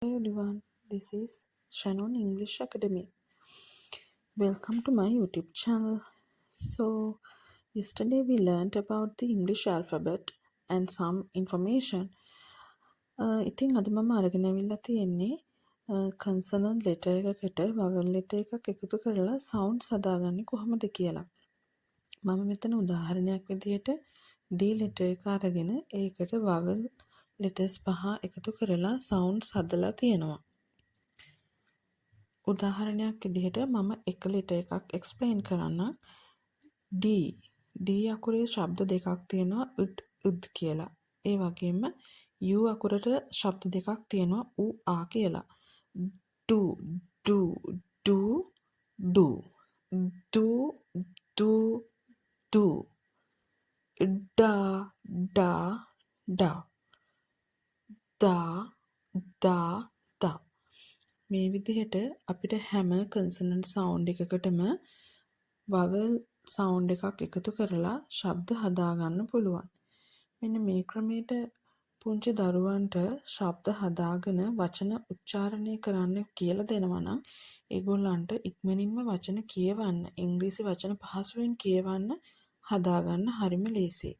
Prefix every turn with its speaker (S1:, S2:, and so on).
S1: Hello everyone, this is Shannon English Academy. Welcome to my YouTube channel. So, yesterday we learned about the English alphabet and some information. ඉතින් අද මම අරගෙන අවිල්ලා තියෙන්නේ consonant letter එකකට vowel letter එකක් එකතු කරලා sounds හදාගන්නේ කොහොමද කියලා. මම මෙතන උදාහරණයක් විදිහට D letter එක අරගෙන ඒකට vowel letters 5 එකතු කරලා sounds හදලා තියෙනවා. උදාහරණයක් විදිහට මම එක letter එකක් explain කරන්නම්. D අකුරේ ශබ්ද දෙකක් තියෙනවා උත් කියලා. ඒ වගේම U අකුරට ශබ්ද දෙකක් තියෙනවා ආ කියලා. do da මේ විදිහට අපිට හැම consonant sound එකකටම vowel sound එකක් එකතු කරලා ශබ්ද හදාගන්න පුළුවන්. මෙන්න මේ ක්‍රමයට පුංචි දරුවන්ට ශබ්ද හදාගෙන වචන උච්චාරණය කරන්න කියලා දෙනවා නම් ඒගොල්ලන්ට ඉක්මනින්ම වචන කියවන්න, ඉංග්‍රීසි වචන පහසුවෙන් කියවන්න හදාගන්න හරිම ලේසියි.